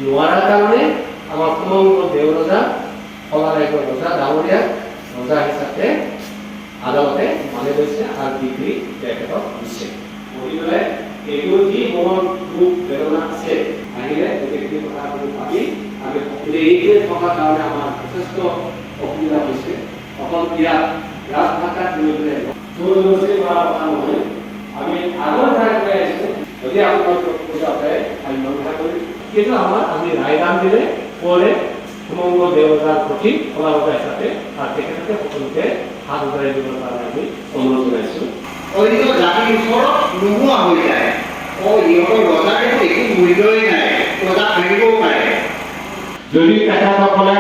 নোৱাৰাৰ কাৰণে আমাৰ সমগ্ৰ দেওৰজা কলাৰাইজৰ ৰজা ডাঙৰীয়াক ৰজা হিচাপে আদালতে মানি লৈছে আৰু ডিগ্ৰী তেখেতক দিছে। গতিকে এইটো যি মনৰ দুখ বেদনা আছে আহিলে গোটেইখিনি কথা আমি ভাবি আমি এইটোৱে থকাৰ কাৰণে আমাৰ যথেষ্ট অসুবিধা হৈছে। অকল ইয়াত ৰাজভাষাত লৈ পেলাই জোৰজবৰদস্তি কৰা কথা নহয়। আমি আগৰ পৰাই কৈ আহিছোঁ, যদি আপোনালোকক পূজা পায় আমি মন্থা কৰিম। কিন্তু আমাৰ আজি ৰায়দান দিলে পৰে সমগ্ৰ দেৱতাৰ প্ৰতি কলাৰজা হিচাপে আৰু তেখেতকে সকলোকে হাত উজাৰি দিবৰ কাৰণে আমি অনুৰোধ জনাইছোঁ। অন্য জাতিৰ ওচৰত নোহোৱা হৈ যায়। ইহঁতৰ ৰজাৰ একো মূল্যই নাই, ৰজা ভাঙিবও পাৰে। যদি তেখেতসকলে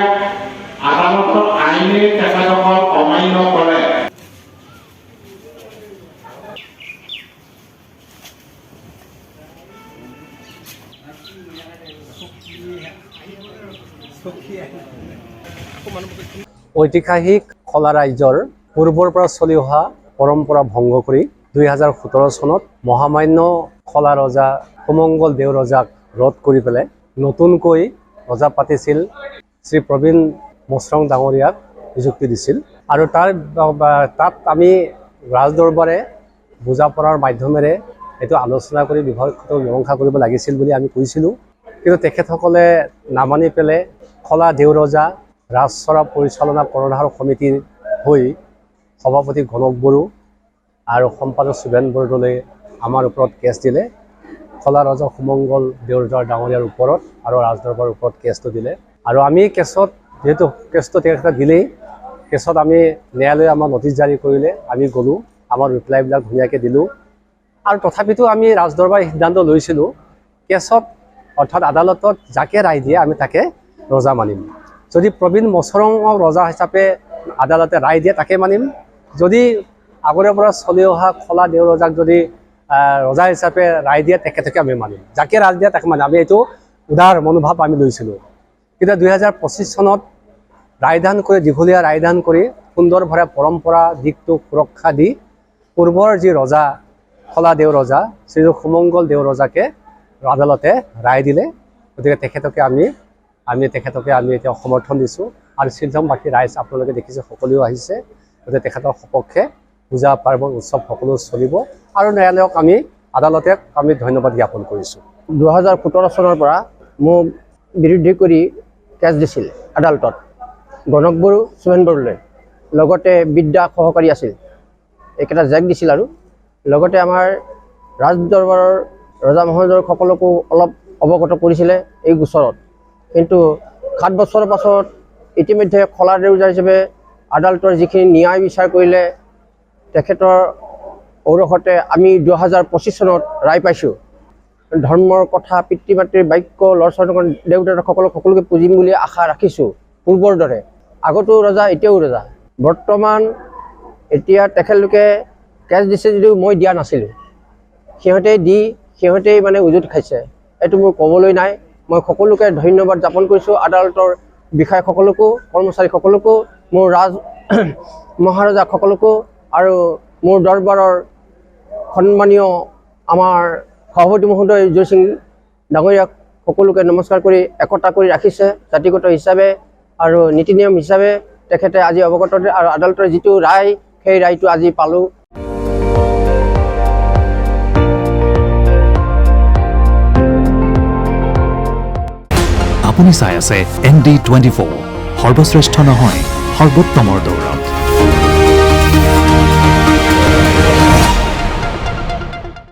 আদালতৰ আইনে তেখেতসকল অমান্য কৰে, ঐতিহাসিক খলা ৰাজ্যৰ পূৰ্বৰ পৰা চলি অহা পৰম্পৰা ভংগ কৰি 2017 চনত মহামান্য খলা ৰজা সুমংগল দেও ৰজাক ৰদ কৰি পেলাই নতুনকৈ ৰজা পাতিছিল শ্ৰী প্ৰবীণ মছৰং ডাঙৰীয়াক নিযুক্তি দিছিল। আৰু তাত আমি ৰাজদৰবাৰে বুজা পৰাৰ মাধ্যমেৰে এইটো আলোচনা কৰি মীমাংসা কৰিব লাগিছিল বুলি আমি কৈছিলোঁ। কিন্তু তেখেতসকলে নামানি পেলাই খলা দেও ৰজা ৰাজচৰা পৰিচালনা কৰণাহাৰ সমিতিৰ হৈ সভাপতি গণক বড়ো আৰু সম্পাদক সুবেন বৰদলৈ আমাৰ ওপৰত কেছ দিলে। খলা ৰজা সুমংগল দেও ৰজা ডাঙৰীয়াৰ ওপৰত আৰু ৰাজদৰবাৰৰ ওপৰত কেছটো দিলে। আৰু আমি কেছত যেহেতু কেছটো তেখেতে দিলেই, কেছত আমি ন্যায়ালয়ে আমাক নটিচ জাৰি কৰিলে, আমি গ'লোঁ, আমাৰ ৰিপ্লাইবিলাক ধুনীয়াকৈ দিলোঁ। আৰু তথাপিতো আমি ৰাজদৰবাৰে সিদ্ধান্ত লৈছিলোঁ কেছত অৰ্থাৎ আদালতত যাকে ৰায় দিয়ে আমি তাকে ৰজা মানিম। যদি প্ৰবীণ মছৰঙক ৰজা হিচাপে আদালতে ৰায় দিয়ে তাকে মানিম। যদি আগৰে পৰা চলি অহা খলা দেও ৰজাক যদি ৰজা হিচাপে ৰায় দিয়ে তেখেতকে আমি মানিম, যাকে ৰায় দিয়ে তাকে মানিম। আমি এইটো উদাৰ মনোভাৱ আমি লৈছিলোঁ। কিন্তু 2025 চনত ৰায়দান কৰি দীঘলীয়া ৰায়দান কৰি সুন্দৰভাৱে পৰম্পৰা দিশটোক সুৰক্ষা দি পূৰ্বৰ যি ৰজা খলা দেও ৰজা শ্ৰী সুমংগল দেও ৰজাকে আদালতে ৰায় দিলে। গতিকে তেখেতকে আমি এতিয়া সমৰ্থন দিছোঁ। আৰু শিলচৰবাসী ৰাইজ আপোনালোকে দেখিছে সকলোৱে আহিছে। গতিকে তেখেতৰ সপক্ষে পূজা পাৰ্বণ উৎসৱ সকলো চলিব। আৰু ন্যায়ালয়ক আদালতে আমি ধন্যবাদ জ্ঞাপন কৰিছোঁ। 2017 চনৰ পৰা মোক বিৰোধী কৰি কেছ দিছিল আদালতত গণক বড়ো সুবেন বৰদলৈ, লগতে বিদ্যা সহকাৰী আছিল, এইকেইটা জেক দিছিল। আৰু লগতে আমাৰ ৰাজদৰবাৰৰ ৰজা মহোদয়সকলকো অলপ অৱগত কৰিছিলে এই গোচৰত। কিন্তু 7 বছৰৰ পাছত ইতিমধ্যে খলা দেও ৰজা হিচাপে আদালতৰ যিখিনি ন্যায় বিচাৰ কৰিলে তেখেতৰ ঔৰসতে আমি 2025 চনত ৰায় পাইছোঁ। ধৰ্মৰ কথা, পিতৃ মাতৃৰ বাক্য, ল'ৰা ছোৱালী সকলোকে পুজিম বুলি আশা ৰাখিছোঁ পূৰ্বৰ দৰে। আগতো ৰজা এতিয়াও ৰজা। বৰ্তমান এতিয়া তেখেতলোকে কেছ দিছে যদিও মই দিয়া নাছিলোঁ, সিহঁতেই মানে উজুত খাইছে। এইটো মোৰ ক'বলৈ নাই। মই সকলোকে ধন্যবাদ জ্ঞাপন কৰিছোঁ, আদালতৰ বিষয়াসকলকো, কৰ্মচাৰীসকলকো, মোৰ মহাৰজাসকলকো আৰু মোৰ দৰবাৰৰ সন্মানীয় আমাৰ সভাপতি মহোদয় জয় সিং ডাঙৰীয়াক সকলোকে নমস্কাৰ কৰি একতা কৰি ৰাখিছে জাতিগত হিচাপে আৰু নীতি নিয়ম হিচাপে তেখেতে আজি অৱগত। আৰু আদালতৰ যিটো ৰায় সেই ৰায়টো আজি পালোঁ। আপুনি চাই আছে ND24, সৰ্বশ্ৰেষ্ঠ নহয় সৰ্বোত্তমৰ দৌৰ।